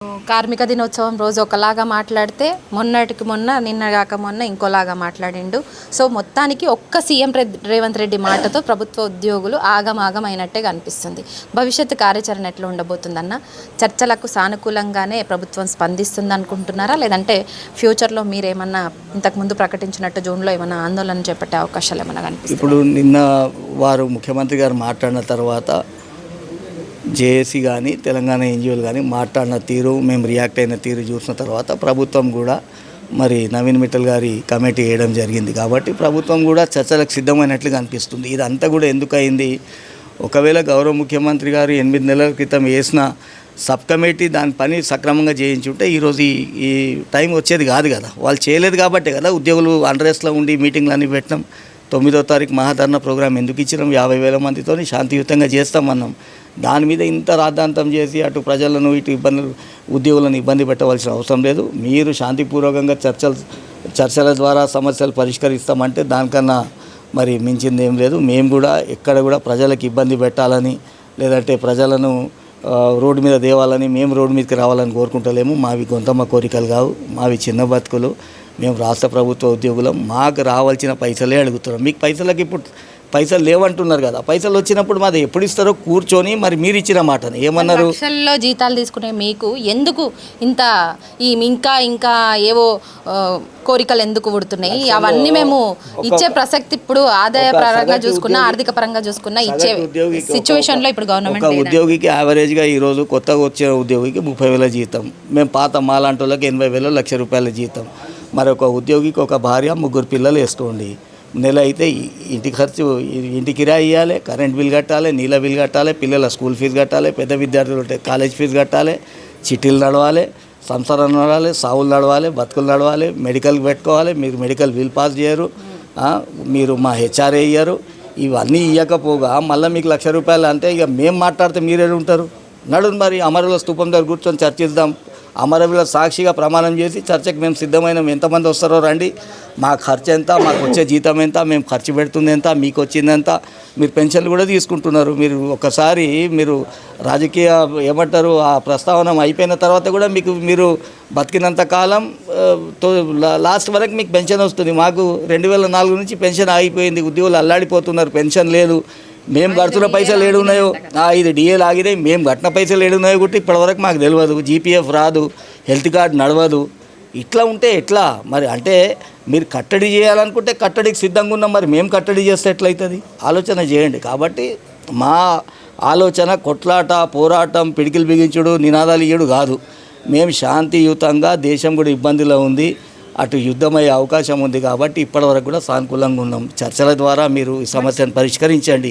కార్మిక దినోత్సవం రోజు ఒకలాగా మాట్లాడితే మొన్నటికి మొన్న నిన్నగాక మొన్న ఇంకోలాగా మాట్లాడిండు. సో మొత్తానికి ఒక్క సీఎం రేవంత్ రెడ్డి మాటతో ప్రభుత్వ ఉద్యోగులు ఆగమాగం అయినట్టే కనిపిస్తుంది. భవిష్యత్తు కార్యాచరణ ఎట్లా ఉండబోతుందన్న? చర్చలకు సానుకూలంగానే ప్రభుత్వం స్పందిస్తుంది అనుకుంటున్నారా, లేదంటే ఫ్యూచర్లో మీరేమన్నా ఇంతకుముందు ప్రకటించినట్టు జూన్లో ఏమన్నా ఆందోళన చేపట్టే అవకాశాలు ఏమైనా కనిపిస్తాయి? ఇప్పుడు నిన్న వారు ముఖ్యమంత్రి గారు మాట్లాడిన తర్వాత జేఏసీ కానీ తెలంగాణ ఎన్జిఓలు కానీ మాట్లాడిన తీరు, మేము రియాక్ట్ అయిన తీరు చూసిన తర్వాత ప్రభుత్వం కూడా మరి నవీన్ మిట్టల్ గారి కమిటీ వేయడం జరిగింది. కాబట్టి ప్రభుత్వం కూడా చర్చలకు సిద్ధమైనట్లుగా అనిపిస్తుంది. ఇదంతా కూడా ఎందుకు అయింది? ఒకవేళ గౌరవ ముఖ్యమంత్రి గారు 8 నెలల క్రితం వేసిన సబ్ కమిటీ దాని పని సక్రమంగా చేయించుంటే ఈరోజు ఈ టైం వచ్చేది కాదు కదా. వాళ్ళు చేయలేదు కాబట్టే కదా ఉద్యోగులు అన్రెస్ట్లో ఉండి మీటింగ్లు అన్నీ పెట్టినాం. 9వ తారీఖు మహాధరణ ప్రోగ్రాం ఎందుకు ఇచ్చినాం? 50,000 మందితో శాంతియుతంగా చేస్తామన్నాం. దాని మీద ఇంత రాద్ధాంతం చేసి అటు ప్రజలను ఇటు ఉద్యోగులను ఇబ్బంది పెట్టవలసిన అవసరం లేదు. మీరు శాంతిపూర్వకంగా చర్చల ద్వారా సమస్యలు పరిష్కరిస్తామంటే దానికన్నా మరి మించింది ఏం లేదు. మేము కూడా ఎక్కడ కూడా ప్రజలకు ఇబ్బంది పెట్టాలని లేదంటే ప్రజలను రోడ్డు మీద దేవాలని మేము రోడ్డు మీదకి రావాలని కోరుకుంటలేము. మావి గొంతమ్మ కోరికలు కావు, మావి చిన్న బతుకులు. మేము రాష్ట్ర ప్రభుత్వ ఉద్యోగులం. మాకు రావాల్సిన పైసలే అడుగుతున్నాం. మీకు పైసలకి ఇప్పుడు పైసలు లేవంటున్నారు కదా. పైసలు వచ్చినప్పుడు మాది ఎప్పుడు ఇస్తారో కూర్చొని మరి మీరు ఇచ్చిన మాటని ఏమన్నారు? లక్షల్లో జీతాలు తీసుకునే మీకు ఎందుకు ఇంత ఇంకా ఏవో కోరికలు ఎందుకు పుడుతున్నాయి? అవన్నీ మేము ఇచ్చే ప్రసక్తి ఇప్పుడు ఆదాయ పరంగా చూసుకున్నా, ఆర్థిక పరంగా చూసుకున్నా ఇచ్చే సిచ్యువేషన్లో ఇప్పుడు గవర్నమెంట్ ఉద్యోగికి యావరేజ్గా ఈరోజు కొత్తగా వచ్చే ఉద్యోగికి 30,000 జీతం, మేము పాత మాలాంటి వాళ్ళకి 80,000 1,00,000 జీతం. మరొక ఉద్యోగికి ఒక భార్య 3 పిల్లలు వేసుకోండి. నెల అయితే ఇంటి ఖర్చు, ఇంటి కిరాయి ఇవ్వాలి, కరెంట్ బిల్ కట్టాలి, నీళ్ళ బిల్ కట్టాలి, పిల్లల స్కూల్ ఫీజు కట్టాలి, పెద్ద విద్యార్థులు ఉంటే కాలేజ్ ఫీజు కట్టాలి, చిట్టీలు నడవాలి, సంసారం నడవాలి, సావులు నడవాలి, బతుకులు నడవాలి, మెడికల్కి పెట్టుకోవాలి. మీరు మెడికల్ బిల్ పాస్ చేయరు, మీరు మా హెచ్ఆర్ఏ ఇయ్యరు. ఇవన్నీ ఇవ్వకపోగా మళ్ళీ మీకు ₹1,00,000 అంటే ఇక మేము మాట్లాడితే మీరేడు ఉంటారు? నడు మరి అమరుల స్తూపం దగ్గర కూర్చొని చర్చిద్దాం. అమరవీరుల సాక్షిగా ప్రమాణం చేసి చర్చకు మేము సిద్ధమైన, ఎంతమంది వస్తారో రండి, మా ఖర్చు ఎంత, మాకు వచ్చే జీతం ఎంత, మేము ఖర్చు పెడుతుంది ఎంత, మీకు వచ్చింది ఎంత, మీరు పెన్షన్లు కూడా తీసుకుంటున్నారు. మీరు ఒకసారి మీరు రాజకీయ ఏమంటారు ఆ ప్రస్తావన అయిపోయిన తర్వాత కూడా మీరు బతికినంత కాలం లాస్ట్ వరకు మీకు పెన్షన్ వస్తుంది. మాకు 2004 నుంచి పెన్షన్ ఆగిపోయింది. ఉద్యోగులు అల్లాడిపోతున్నారు, పెన్షన్ లేదు. మేము కడుతున్న పైసలు ఏడున్నాయో, ఇది డిఏలు ఆగినాయి, మేము కట్టిన పైసలు ఏడున్నాయో కూడా ఇప్పటివరకు మాకు తెలియదు. జీపీఎఫ్ రాదు, హెల్త్ కార్డు నడవదు. ఇట్లా ఉంటే ఎట్లా మరి? అంటే మీరు కట్టడి చేయాలనుకుంటే కట్టడికి సిద్ధంగా ఉన్నాం, మరి మేము కట్టడి చేస్తే ఎట్లయితుంది? ఆలోచన చేయండి. కాబట్టి మా ఆలోచన కొట్లాట, పోరాటం, పిడికిలు బిగించుడు, నినాదాలు ఇయ్యడు కాదు. మేము శాంతియుతంగా, దేశం కూడా ఇబ్బందిలో ఉంది, అటు యుద్ధమయ్యే అవకాశం ఉంది కాబట్టి ఇప్పటివరకు కూడా సానుకూలంగా ఉన్నాం. చర్చల ద్వారా మీరు ఈ సమస్యను పరిష్కరించండి.